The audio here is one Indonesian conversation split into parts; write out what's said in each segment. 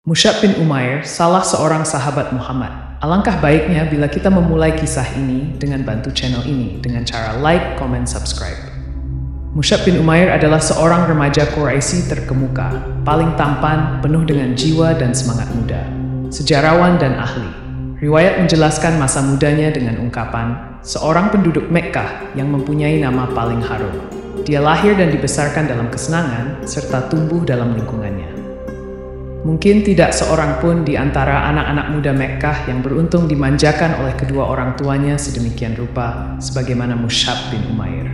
Mus'ab bin Umair, salah seorang sahabat Muhammad. Alangkah baiknya bila kita memulai kisah ini dengan bantu channel ini dengan cara like, comment, subscribe. Mus'ab bin Umair adalah seorang remaja Quraisy terkemuka, paling tampan, penuh dengan jiwa dan semangat muda, sejarawan dan ahli. Riwayat menjelaskan masa mudanya dengan ungkapan, seorang penduduk Mekkah yang mempunyai nama paling harum. Dia lahir dan dibesarkan dalam kesenangan, serta tumbuh dalam lingkungannya. Mungkin tidak seorang pun di antara anak-anak muda Mekkah yang beruntung dimanjakan oleh kedua orang tuanya sedemikian rupa sebagaimana Mus'ab bin Umair.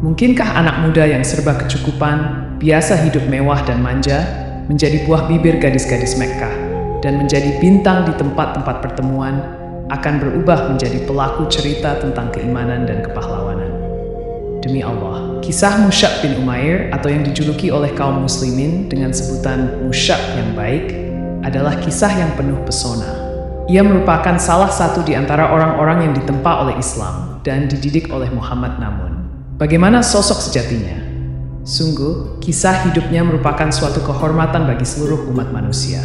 Mungkinkah anak muda yang serba kecukupan, biasa hidup mewah dan manja, menjadi buah bibir gadis-gadis Mekkah dan menjadi bintang di tempat-tempat pertemuan, akan berubah menjadi pelaku cerita tentang keimanan dan kepahlawanan? Demi Allah, kisah Mus'ab bin Umair atau yang dijuluki oleh kaum muslimin dengan sebutan Mus'ab yang baik adalah kisah yang penuh pesona. Ia merupakan salah satu di antara orang-orang yang ditempa oleh Islam dan dididik oleh Muhammad. Namun, bagaimana sosok sejatinya? Sungguh, kisah hidupnya merupakan suatu kehormatan bagi seluruh umat manusia.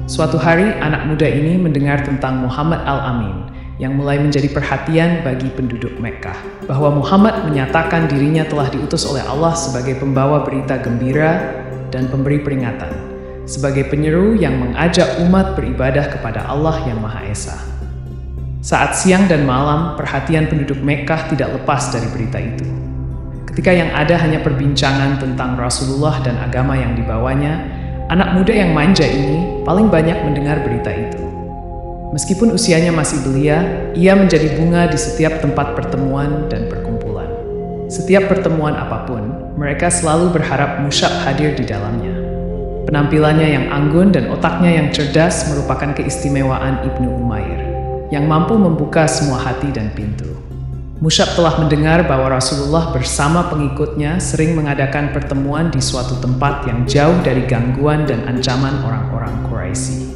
Suatu hari, anak muda ini mendengar tentang Muhammad Al-Amin yang mulai menjadi perhatian bagi penduduk Mekkah, bahwa Muhammad menyatakan dirinya telah diutus oleh Allah sebagai pembawa berita gembira dan pemberi peringatan, sebagai penyeru yang mengajak umat beribadah kepada Allah yang Maha Esa. Saat siang dan malam, perhatian penduduk Mekkah tidak lepas dari berita itu. Ketika yang ada hanya perbincangan tentang Rasulullah dan agama yang dibawanya, anak muda yang manja ini paling banyak mendengar berita itu. Meskipun usianya masih belia, ia menjadi bunga di setiap tempat pertemuan dan perkumpulan. Setiap pertemuan apapun, mereka selalu berharap Mus'ab hadir di dalamnya. Penampilannya yang anggun dan otaknya yang cerdas merupakan keistimewaan Ibnu Umair, yang mampu membuka semua hati dan pintu. Mus'ab telah mendengar bahwa Rasulullah bersama pengikutnya sering mengadakan pertemuan di suatu tempat yang jauh dari gangguan dan ancaman orang-orang Quraisy.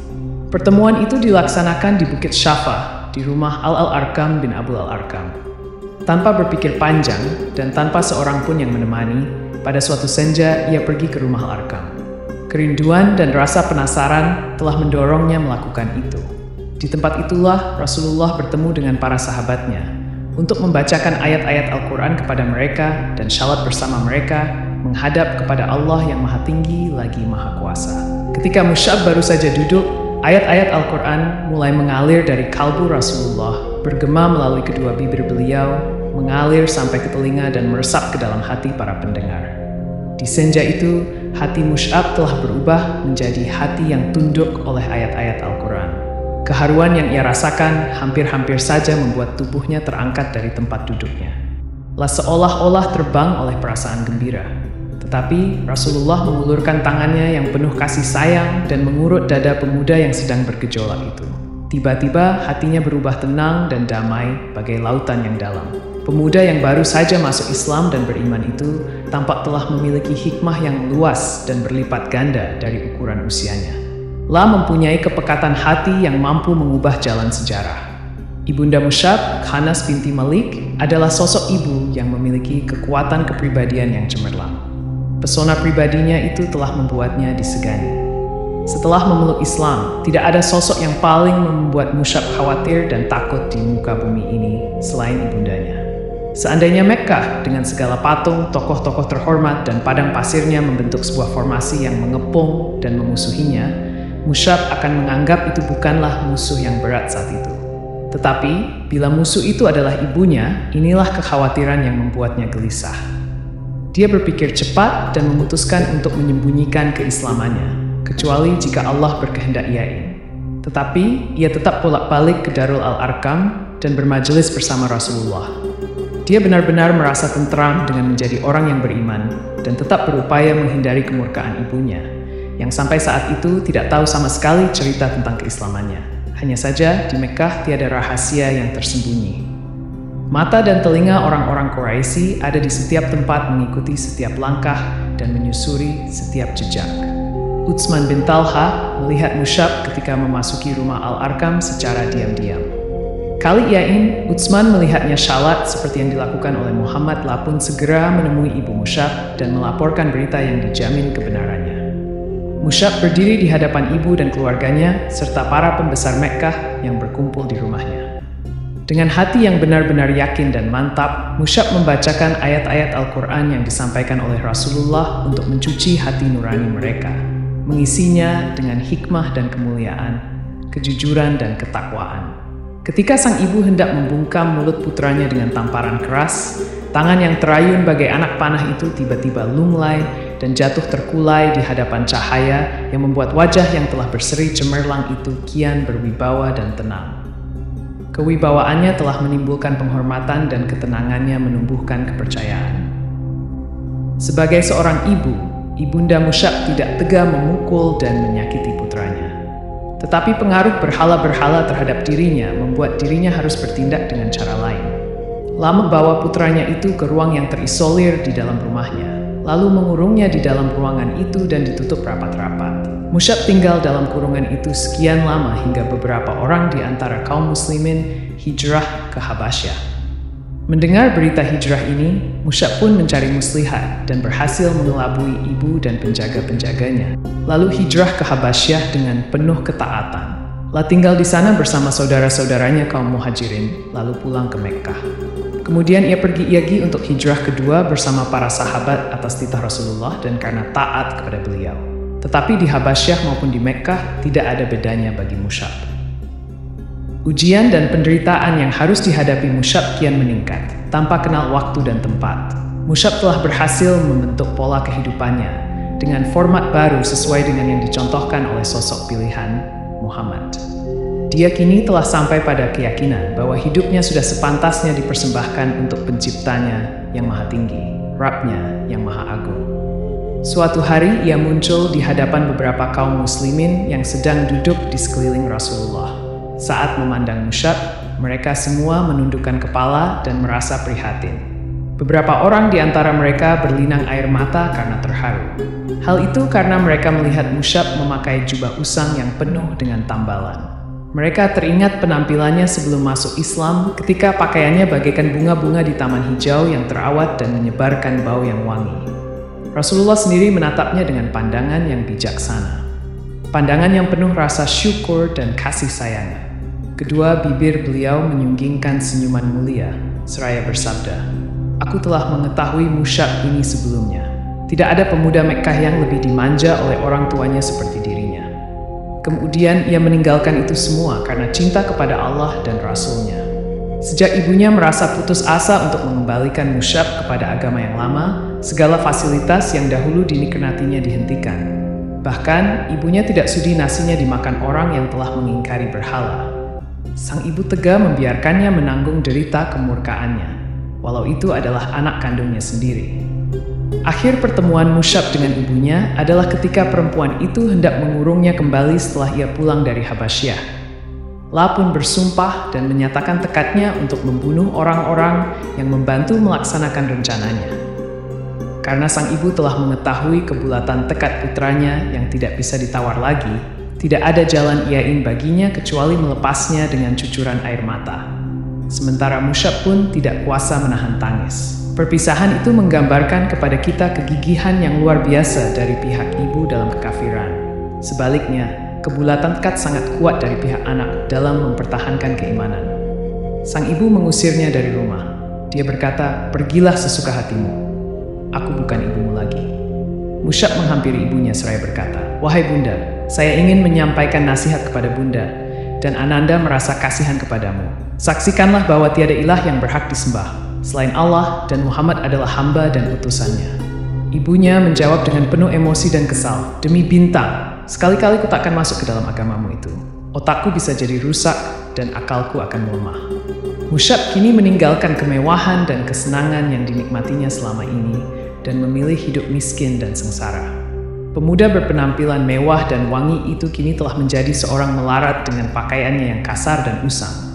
Pertemuan itu dilaksanakan di Bukit Syafa, di rumah Al-Arkam bin Abul Al-Arkam. Tanpa berpikir panjang dan tanpa seorang pun yang menemani, pada suatu senja ia pergi ke rumah Al-Arkam. Kerinduan dan rasa penasaran telah mendorongnya melakukan itu. Di tempat itulah Rasulullah bertemu dengan para sahabatnya untuk membacakan ayat-ayat Al-Quran kepada mereka dan syalat bersama mereka menghadap kepada Allah yang Maha Tinggi lagi Maha Kuasa. Ketika Mus'ab baru saja duduk, ayat-ayat Al-Quran mulai mengalir dari kalbu Rasulullah, bergema melalui kedua bibir beliau, mengalir sampai ke telinga dan meresap ke dalam hati para pendengar. Di senja itu, hati Mus'ab telah berubah menjadi hati yang tunduk oleh ayat-ayat Al-Quran. Keharuan yang ia rasakan hampir-hampir saja membuat tubuhnya terangkat dari tempat duduknya. Seolah-olah terbang oleh perasaan gembira. Tetapi Rasulullah mengulurkan tangannya yang penuh kasih sayang dan mengurut dada pemuda yang sedang bergejolak itu. Tiba-tiba hatinya berubah tenang dan damai bagai lautan yang dalam. Pemuda yang baru saja masuk Islam dan beriman itu tampak telah memiliki hikmah yang luas dan berlipat ganda dari ukuran usianya. Mempunyai kepekatan hati yang mampu mengubah jalan sejarah. Ibunda Mus'ab, Khanas binti Malik, adalah sosok ibu yang memiliki kekuatan kepribadian yang cemerlang. Pesona pribadinya itu telah membuatnya disegani. Setelah memeluk Islam, tidak ada sosok yang paling membuat Mus'ab khawatir dan takut di muka bumi ini selain ibundanya. Seandainya Mekkah dengan segala patung, tokoh-tokoh terhormat dan padang pasirnya membentuk sebuah formasi yang mengepung dan memusuhinya, Mus'ab akan menganggap itu bukanlah musuh yang berat saat itu. Tetapi, bila musuh itu adalah ibunya, inilah kekhawatiran yang membuatnya gelisah. Dia berpikir cepat dan memutuskan untuk menyembunyikan keislamannya, kecuali jika Allah berkehendak ia ingin. Tetapi, ia tetap bolak-balik ke Darul Al-Arkam dan bermajelis bersama Rasulullah. Dia benar-benar merasa tentram dengan menjadi orang yang beriman dan tetap berupaya menghindari kemurkaan ibunya, yang sampai saat itu tidak tahu sama sekali cerita tentang keislamannya. Hanya saja di Mekkah tiada rahasia yang tersembunyi. Mata dan telinga orang-orang Quraisy ada di setiap tempat mengikuti setiap langkah dan menyusuri setiap jejak. Utsman bin Talha melihat Mus'ab ketika memasuki rumah Al-Arkam secara diam-diam. Kali ia ingin, Utsman melihatnya syalat seperti yang dilakukan oleh Muhammad, pun segera menemui ibu Mus'ab dan melaporkan berita yang dijamin kebenarannya. Musyab berdiri di hadapan ibu dan keluarganya, serta para pembesar Mekkah yang berkumpul di rumahnya. Dengan hati yang benar-benar yakin dan mantap, Musyab membacakan ayat-ayat Al-Quran yang disampaikan oleh Rasulullah untuk mencuci hati nurani mereka, mengisinya dengan hikmah dan kemuliaan, kejujuran dan ketakwaan. Ketika sang ibu hendak membungkam mulut putranya dengan tamparan keras, tangan yang terayun bagai anak panah itu tiba-tiba lunglai dan jatuh terkulai di hadapan cahaya yang membuat wajah yang telah berseri cemerlang itu kian berwibawa dan tenang. Kewibawaannya telah menimbulkan penghormatan dan ketenangannya menumbuhkan kepercayaan. Sebagai seorang ibu, Ibunda Musyab tidak tega memukul dan menyakiti putranya. Tetapi pengaruh berhala-berhala terhadap dirinya membuat dirinya harus bertindak dengan cara lain. Lama membawa putranya itu ke ruang yang terisolir di dalam rumahnya, lalu mengurungnya di dalam ruangan itu dan ditutup rapat-rapat. Musyab tinggal dalam kurungan itu sekian lama hingga beberapa orang di antara kaum muslimin hijrah ke Habasyah. Mendengar berita hijrah ini, Musyab pun mencari muslihat dan berhasil mengelabui ibu dan penjaga-penjaganya. Lalu hijrah ke Habasyah dengan penuh ketaatan. Lalu tinggal di sana bersama saudara-saudaranya kaum muhajirin, lalu pulang ke Mekkah. Kemudian ia pergi lagi untuk hijrah kedua bersama para sahabat atas titah Rasulullah dan karena taat kepada beliau. Tetapi di Habasyah maupun di Mekkah tidak ada bedanya bagi Musyab. Ujian dan penderitaan yang harus dihadapi Musyab kian meningkat, tanpa kenal waktu dan tempat. Musyab telah berhasil membentuk pola kehidupannya dengan format baru sesuai dengan yang dicontohkan oleh sosok pilihan Muhammad. Dia kini telah sampai pada keyakinan bahwa hidupnya sudah sepantasnya dipersembahkan untuk penciptanya yang maha tinggi, Rabb-nya yang maha agung. Suatu hari ia muncul di hadapan beberapa kaum muslimin yang sedang duduk di sekeliling Rasulullah. Saat memandang Musyab, mereka semua menundukkan kepala dan merasa prihatin. Beberapa orang di antara mereka berlinang air mata karena terharu. Hal itu karena mereka melihat Musyab memakai jubah usang yang penuh dengan tambalan. Mereka teringat penampilannya sebelum masuk Islam ketika pakaiannya bagaikan bunga-bunga di taman hijau yang terawat dan menyebarkan bau yang wangi. Rasulullah sendiri menatapnya dengan pandangan yang bijaksana. Pandangan yang penuh rasa syukur dan kasih sayang. Kedua bibir beliau menyunggingkan senyuman mulia, seraya bersabda, "Aku telah mengetahui Musyab ini sebelumnya. Tidak ada pemuda Mekkah yang lebih dimanja oleh orang tuanya seperti dirinya." Kemudian ia meninggalkan itu semua karena cinta kepada Allah dan Rasul-Nya. Sejak ibunya merasa putus asa untuk mengembalikan Musyab kepada agama yang lama, segala fasilitas yang dahulu dinikmatinya dihentikan. Bahkan, ibunya tidak sudi nasinya dimakan orang yang telah mengingkari berhala. Sang ibu tega membiarkannya menanggung derita kemurkaannya, walau itu adalah anak kandungnya sendiri. Akhir pertemuan Musyab dengan ibunya adalah ketika perempuan itu hendak mengurungnya kembali setelah ia pulang dari Habasyah. La pun bersumpah dan menyatakan tekadnya untuk membunuh orang-orang yang membantu melaksanakan rencananya. Karena sang ibu telah mengetahui kebulatan tekad putranya yang tidak bisa ditawar lagi, tidak ada jalan iain baginya kecuali melepasnya dengan cucuran air mata. Sementara Musyab pun tidak kuasa menahan tangis. Perpisahan itu menggambarkan kepada kita kegigihan yang luar biasa dari pihak ibu dalam kekafiran. Sebaliknya, kebulatan tekad sangat kuat dari pihak anak dalam mempertahankan keimanan. Sang ibu mengusirnya dari rumah. Dia berkata, "Pergilah sesuka hatimu. Aku bukan ibumu lagi." Musyab menghampiri ibunya seraya berkata, "Wahai bunda, saya ingin menyampaikan nasihat kepada bunda, dan Ananda merasa kasihan kepadamu. Saksikanlah bahwa tiada ilah yang berhak disembah selain Allah dan Muhammad adalah hamba dan utusannya." Ibunya menjawab dengan penuh emosi dan kesal, "Demi bintang, sekali-kali ku takkan masuk ke dalam agamamu itu. Otakku bisa jadi rusak dan akalku akan melemah." Musyab kini meninggalkan kemewahan dan kesenangan yang dinikmatinya selama ini dan memilih hidup miskin dan sengsara. Pemuda berpenampilan mewah dan wangi itu kini telah menjadi seorang melarat dengan pakaiannya yang kasar dan usang.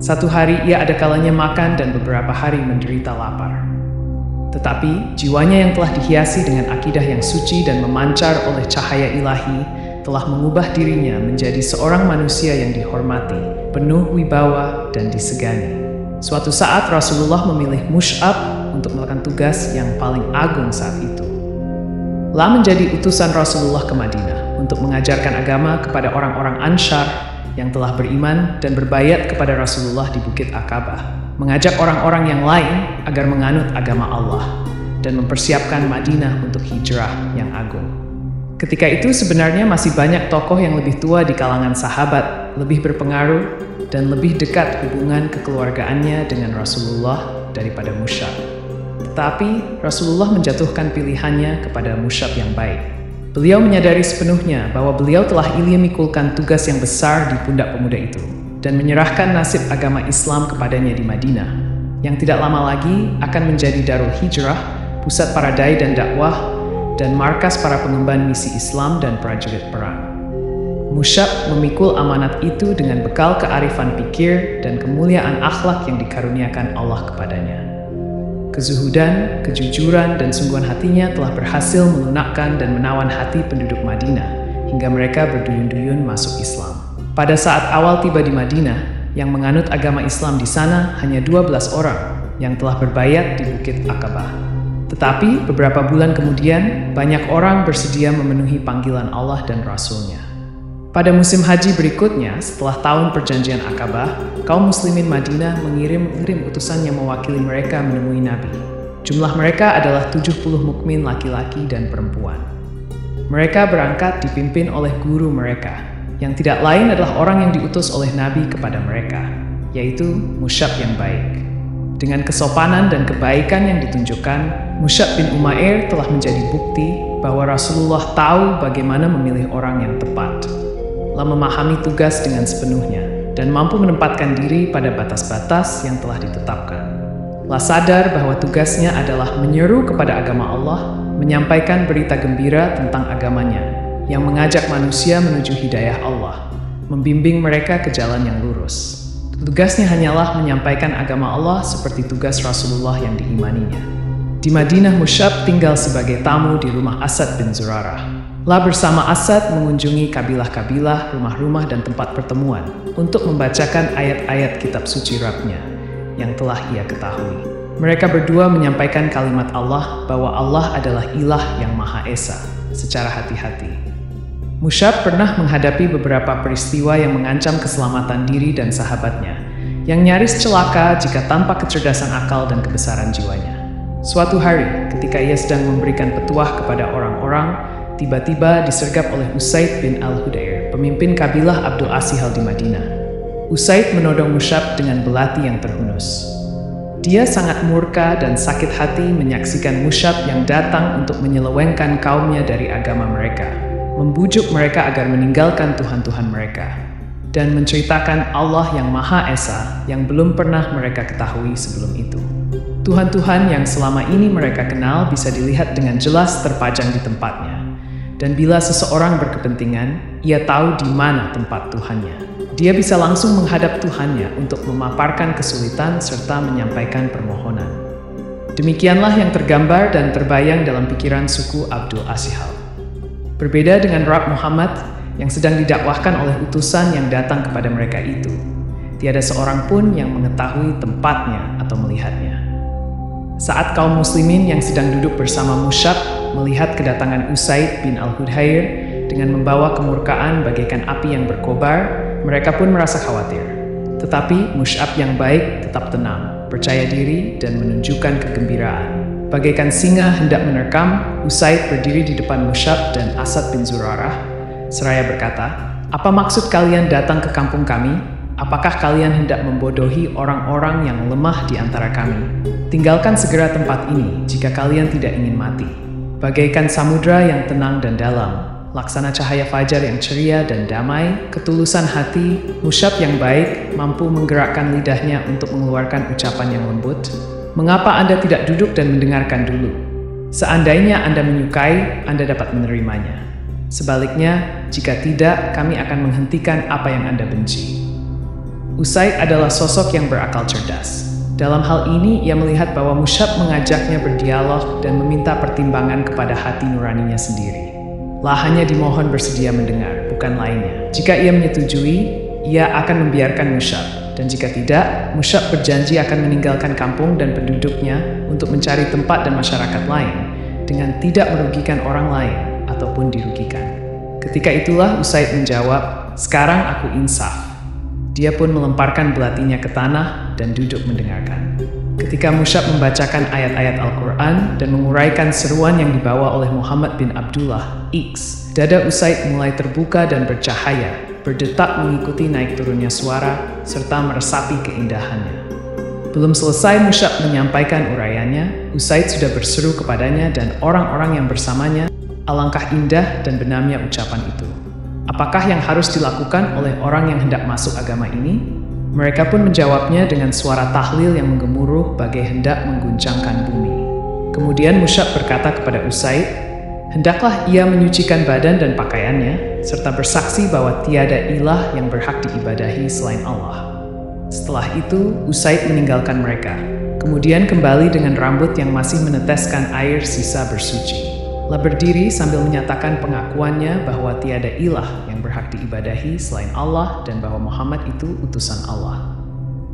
Satu hari ia ada kalanya makan dan beberapa hari menderita lapar. Tetapi jiwanya yang telah dihiasi dengan akidah yang suci dan memancar oleh cahaya ilahi telah mengubah dirinya menjadi seorang manusia yang dihormati, penuh wibawa dan disegani. Suatu saat Rasulullah memilih Musyab untuk melakukan tugas yang paling agung saat itu. La menjadi utusan Rasulullah ke Madinah untuk mengajarkan agama kepada orang-orang Ansyar yang telah beriman dan berbayat kepada Rasulullah di Bukit Aqabah, mengajak orang-orang yang lain agar menganut agama Allah dan mempersiapkan Madinah untuk hijrah yang agung. Ketika itu sebenarnya masih banyak tokoh yang lebih tua di kalangan sahabat, lebih berpengaruh dan lebih dekat hubungan kekeluargaannya dengan Rasulullah daripada Musyab. Tetapi Rasulullah menjatuhkan pilihannya kepada Musyab yang baik. Beliau menyadari sepenuhnya bahwa beliau telah memikulkan tugas yang besar di pundak pemuda itu dan menyerahkan nasib agama Islam kepadanya di Madinah, yang tidak lama lagi akan menjadi Darul Hijrah, pusat para dai dan dakwah, dan markas para pengemban misi Islam dan prajurit perang. Musyab memikul amanat itu dengan bekal kearifan pikir dan kemuliaan akhlak yang dikaruniakan Allah kepadanya. Kezuhudan, kejujuran, dan sungguhan hatinya telah berhasil melunakkan dan menawan hati penduduk Madinah hingga mereka berduyun-duyun masuk Islam. Pada saat awal tiba di Madinah, yang menganut agama Islam di sana hanya 12 orang yang telah berbayat di Bukit Aqabah. Tetapi beberapa bulan kemudian, banyak orang bersedia memenuhi panggilan Allah dan Rasul-Nya. Pada musim haji berikutnya, setelah tahun perjanjian Aqabah, kaum muslimin Madinah mengirim utusan yang mewakili mereka menemui Nabi. Jumlah mereka adalah 70 mukmin laki-laki dan perempuan. Mereka berangkat dipimpin oleh guru mereka, yang tidak lain adalah orang yang diutus oleh Nabi kepada mereka, yaitu Musyab yang baik. Dengan kesopanan dan kebaikan yang ditunjukkan, Musyab bin Umair telah menjadi bukti bahwa Rasulullah tahu bagaimana memilih orang yang tepat, telah memahami tugas dengan sepenuhnya, dan mampu menempatkan diri pada batas-batas yang telah ditetapkan. Telah sadar bahwa tugasnya adalah menyeru kepada agama Allah, menyampaikan berita gembira tentang agamanya, yang mengajak manusia menuju hidayah Allah, membimbing mereka ke jalan yang lurus. Tugasnya hanyalah menyampaikan agama Allah seperti tugas Rasulullah yang diimaninya. Di Madinah, Musyab tinggal sebagai tamu di rumah Asad bin Zurarah. La bersama Asad mengunjungi kabilah-kabilah, rumah-rumah, dan tempat pertemuan untuk membacakan ayat-ayat kitab suci Rabb-Nya yang telah ia ketahui. Mereka berdua menyampaikan kalimat Allah bahwa Allah adalah ilah yang Maha Esa secara hati-hati. Musyab pernah menghadapi beberapa peristiwa yang mengancam keselamatan diri dan sahabatnya, yang nyaris celaka jika tanpa kecerdasan akal dan kebesaran jiwanya. Suatu hari, ketika ia sedang memberikan petuah kepada orang-orang, tiba-tiba disergap oleh Usaid bin Al-Hudair, pemimpin kabilah Abdul Asihal di Madinah. Usaid menodong Musyab dengan belati yang terhunus. Dia sangat murka dan sakit hati menyaksikan Musyab yang datang untuk menyelewengkan kaumnya dari agama mereka, membujuk mereka agar meninggalkan Tuhan-Tuhan mereka, dan menceritakan Allah yang Maha Esa yang belum pernah mereka ketahui sebelum itu. Tuhan-Tuhan yang selama ini mereka kenal bisa dilihat dengan jelas terpajang di tempatnya. Dan bila seseorang berkepentingan, ia tahu di mana tempat Tuhannya. Dia bisa langsung menghadap Tuhannya untuk memaparkan kesulitan serta menyampaikan permohonan. Demikianlah yang tergambar dan terbayang dalam pikiran suku Abdul Asihal. Berbeda dengan Rabb Muhammad yang sedang didakwahkan oleh utusan yang datang kepada mereka itu, tiada seorang pun yang mengetahui tempatnya atau melihatnya. Saat kaum muslimin yang sedang duduk bersama Musyab melihat kedatangan Usaid bin Al-Hudair dengan membawa kemurkaan bagaikan api yang berkobar, mereka pun merasa khawatir. Tetapi Musyab yang baik tetap tenang, percaya diri, dan menunjukkan kegembiraan. Bagaikan singa hendak menerkam, Usaid berdiri di depan Musyab dan Asad bin Zurarah, seraya berkata, "Apa maksud kalian datang ke kampung kami? Apakah kalian hendak membodohi orang-orang yang lemah di antara kami? Tinggalkan segera tempat ini jika kalian tidak ingin mati." Bagaikan samudra yang tenang dan dalam, laksana cahaya fajar yang ceria dan damai, ketulusan hati, Musyab yang baik mampu menggerakkan lidahnya untuk mengeluarkan ucapan yang lembut. "Mengapa Anda tidak duduk dan mendengarkan dulu? Seandainya Anda menyukai, Anda dapat menerimanya. Sebaliknya, jika tidak, kami akan menghentikan apa yang Anda benci." Usaid adalah sosok yang berakal cerdas. Dalam hal ini, ia melihat bahwa Musyab mengajaknya berdialog dan meminta pertimbangan kepada hati nuraninya sendiri. La hanya dimohon bersedia mendengar, bukan lainnya. Jika ia menyetujui, ia akan membiarkan Musyab. Dan jika tidak, Musyab berjanji akan meninggalkan kampung dan penduduknya untuk mencari tempat dan masyarakat lain, dengan tidak merugikan orang lain ataupun dirugikan. Ketika itulah Usaid menjawab, "Sekarang aku insaf." Dia pun melemparkan belatinya ke tanah dan duduk mendengarkan. Ketika Musyab membacakan ayat-ayat Al-Quran dan menguraikan seruan yang dibawa oleh Muhammad bin Abdullah, X, dada Usaid mulai terbuka dan bercahaya, berdetak mengikuti naik turunnya suara, serta meresapi keindahannya. Belum selesai Musyab menyampaikan uraiannya, Usaid sudah berseru kepadanya dan orang-orang yang bersamanya, alangkah indah dan benarnya ucapan itu. Apakah yang harus dilakukan oleh orang yang hendak masuk agama ini? Mereka pun menjawabnya dengan suara tahlil yang menggemuruh bagai hendak mengguncangkan bumi. Kemudian Musyab berkata kepada Usaid, hendaklah ia menyucikan badan dan pakaiannya, serta bersaksi bahwa tiada ilah yang berhak diibadahi selain Allah. Setelah itu, Usaid meninggalkan mereka, kemudian kembali dengan rambut yang masih meneteskan air sisa bersuci. Lalu berdiri sambil menyatakan pengakuannya bahwa tiada ilah yang berhak diibadahi selain Allah dan bahwa Muhammad itu utusan Allah.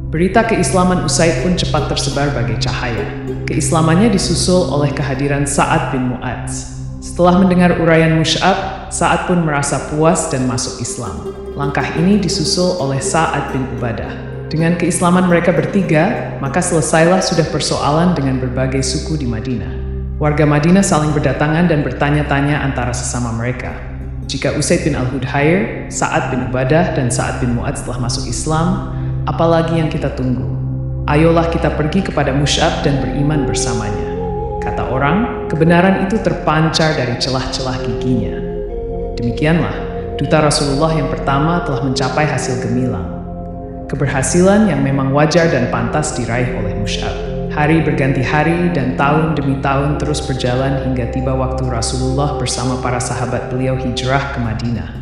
Berita keislaman Usaid pun cepat tersebar bagai cahaya. Keislamannya disusul oleh kehadiran Sa'ad bin Mu'adz. Setelah mendengar uraian Musyab, Sa'ad pun merasa puas dan masuk Islam. Langkah ini disusul oleh Sa'ad bin Ubadah. Dengan keislaman mereka bertiga, maka selesailah sudah persoalan dengan berbagai suku di Madinah. Warga Madinah saling berdatangan dan bertanya-tanya antara sesama mereka. Jika Usaid bin Al-Hudhair, Sa'ad bin Ubadah, dan Sa'ad bin Mu'adz telah masuk Islam, apalagi yang kita tunggu? Ayolah kita pergi kepada Musyab dan beriman bersamanya. Kata orang, kebenaran itu terpancar dari celah-celah giginya. Demikianlah, duta Rasulullah yang pertama telah mencapai hasil gemilang. Keberhasilan yang memang wajar dan pantas diraih oleh Musyab. Hari berganti hari dan tahun demi tahun terus berjalan hingga tiba waktu Rasulullah bersama para sahabat beliau hijrah ke Madinah.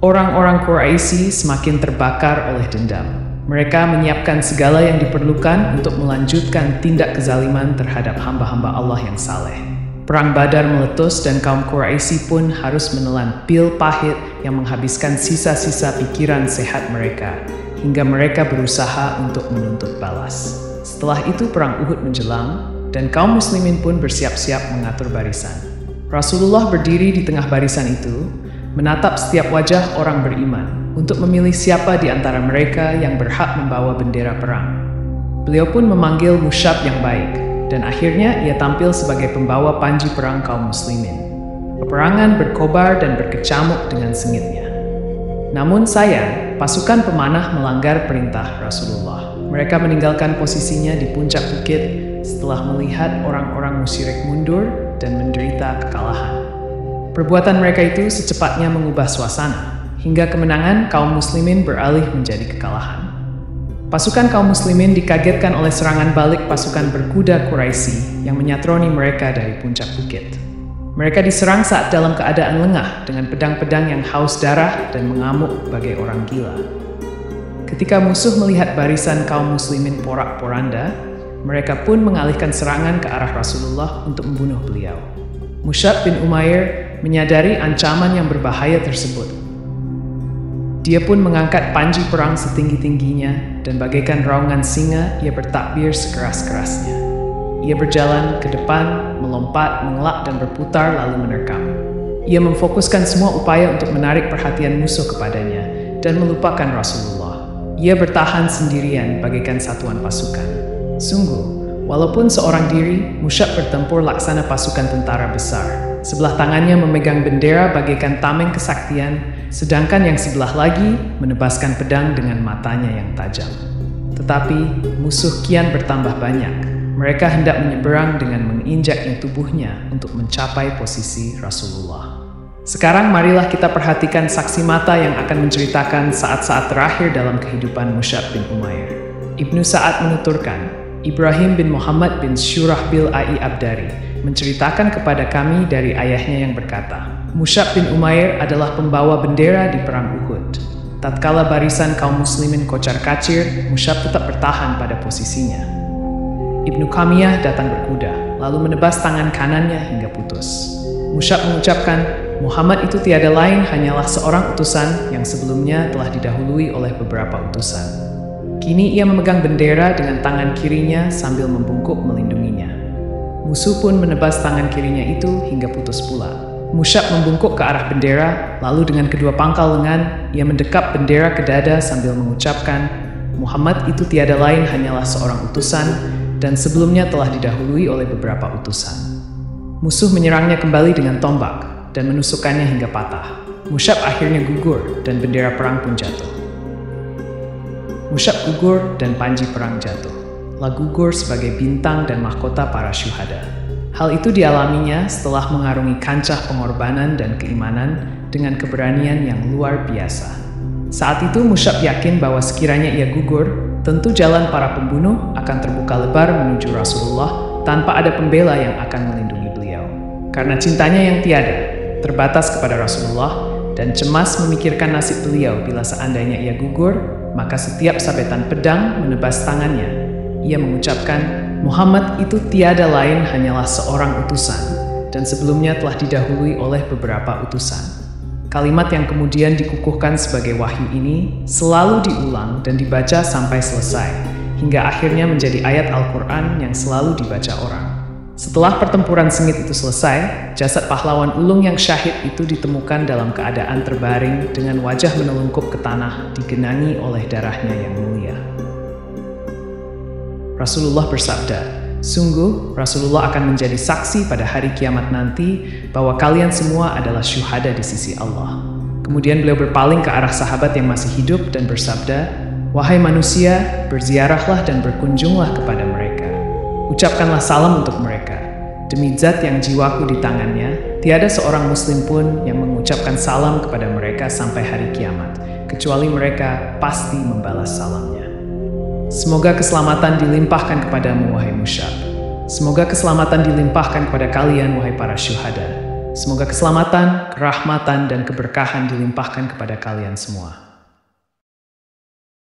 Orang-orang Quraisy semakin terbakar oleh dendam. Mereka menyiapkan segala yang diperlukan untuk melanjutkan tindak kezaliman terhadap hamba-hamba Allah yang saleh. Perang Badar meletus dan kaum Quraisy pun harus menelan pil pahit yang menghabiskan sisa-sisa pikiran sehat mereka, hingga mereka berusaha untuk menuntut balas. Setelah itu perang Uhud menjelang, dan kaum muslimin pun bersiap-siap mengatur barisan. Rasulullah berdiri di tengah barisan itu, menatap setiap wajah orang beriman, untuk memilih siapa di antara mereka yang berhak membawa bendera perang. Beliau pun memanggil Musyab yang baik, dan akhirnya ia tampil sebagai pembawa panji perang kaum muslimin. Peperangan berkobar dan berkecamuk dengan sengitnya. Namun sayang, pasukan pemanah melanggar perintah Rasulullah. Mereka meninggalkan posisinya di puncak bukit setelah melihat orang-orang musyrik mundur dan menderita kekalahan. Perbuatan mereka itu secepatnya mengubah suasana, hingga kemenangan kaum muslimin beralih menjadi kekalahan. Pasukan kaum muslimin dikagetkan oleh serangan balik pasukan berkuda Quraisy yang menyatroni mereka dari puncak bukit. Mereka diserang saat dalam keadaan lengah dengan pedang-pedang yang haus darah dan mengamuk bagai orang gila. Ketika musuh melihat barisan kaum muslimin porak-poranda, mereka pun mengalihkan serangan ke arah Rasulullah untuk membunuh beliau. Musyab bin Umair menyadari ancaman yang berbahaya tersebut. Dia pun mengangkat panji perang setinggi-tingginya dan bagaikan raungan singa, ia bertakbir sekeras-kerasnya. Ia berjalan ke depan, melompat, mengelak dan berputar lalu menerkam. Ia memfokuskan semua upaya untuk menarik perhatian musuh kepadanya dan melupakan Rasulullah. Ia bertahan sendirian bagaikan satuan pasukan. Sungguh, walaupun seorang diri, Musyab bertempur laksana pasukan tentara besar. Sebelah tangannya memegang bendera bagaikan tameng kesaktian, sedangkan yang sebelah lagi menebaskan pedang dengan matanya yang tajam. Tetapi, musuh kian bertambah banyak. Mereka hendak menyeberang dengan menginjaknya tubuhnya untuk mencapai posisi Rasulullah. Sekarang marilah kita perhatikan saksi mata yang akan menceritakan saat-saat terakhir dalam kehidupan Musyab bin Umair. Ibnu Sa'ad menuturkan, Ibrahim bin Muhammad bin Syurahbil Ai Abdari menceritakan kepada kami dari ayahnya yang berkata, Musyab bin Umair adalah pembawa bendera di perang Uhud. Tatkala barisan kaum muslimin kocar-kacir, Musyab tetap bertahan pada posisinya. Ibnu Kamiyah datang berkuda, lalu menebas tangan kanannya hingga putus. Musyab mengucapkan, Muhammad itu tiada lain hanyalah seorang utusan yang sebelumnya telah didahului oleh beberapa utusan. Kini ia memegang bendera dengan tangan kirinya sambil membungkuk melindunginya. Musuh pun menebas tangan kirinya itu hingga putus pula. Musyab membungkuk ke arah bendera, lalu dengan kedua pangkal lengan, ia mendekap bendera ke dada sambil mengucapkan, Muhammad itu tiada lain hanyalah seorang utusan, dan sebelumnya telah didahului oleh beberapa utusan. Musuh menyerangnya kembali dengan tombak, dan menusukkannya hingga patah. Musyab akhirnya gugur, dan bendera perang pun jatuh. Musyab gugur, dan panji perang jatuh. Gugur sebagai bintang dan mahkota para syuhada. Hal itu dialaminya setelah mengarungi kancah pengorbanan dan keimanan dengan keberanian yang luar biasa. Saat itu Musyab yakin bahwa sekiranya ia gugur, tentu jalan para pembunuh akan terbuka lebar menuju Rasulullah tanpa ada pembela yang akan melindungi beliau. Karena cintanya yang tiada, terbatas kepada Rasulullah, dan cemas memikirkan nasib beliau bila seandainya ia gugur, maka setiap sabetan pedang menebas tangannya. Ia mengucapkan, Muhammad itu tiada lain hanyalah seorang utusan, dan sebelumnya telah didahului oleh beberapa utusan. Kalimat yang kemudian dikukuhkan sebagai wahyu ini selalu diulang dan dibaca sampai selesai, hingga akhirnya menjadi ayat Al-Quran yang selalu dibaca orang. Setelah pertempuran sengit itu selesai, jasad pahlawan ulung yang syahid itu ditemukan dalam keadaan terbaring dengan wajah menelungkup ke tanah digenangi oleh darahnya yang mulia. Rasulullah bersabda, sungguh Rasulullah akan menjadi saksi pada hari kiamat nanti bahwa kalian semua adalah syuhada di sisi Allah. Kemudian beliau berpaling ke arah sahabat yang masih hidup dan bersabda, wahai manusia, berziarahlah dan berkunjunglah kepada mereka. Ucapkanlah salam untuk mereka. Demi zat yang jiwaku di tangannya, tiada seorang muslim pun yang mengucapkan salam kepada mereka sampai hari kiamat, kecuali mereka pasti membalas salamnya. Semoga keselamatan dilimpahkan kepadamu, wahai Musyab. Semoga keselamatan dilimpahkan kepada kalian, wahai para syuhada. Semoga keselamatan, kerahmatan, dan keberkahan dilimpahkan kepada kalian semua.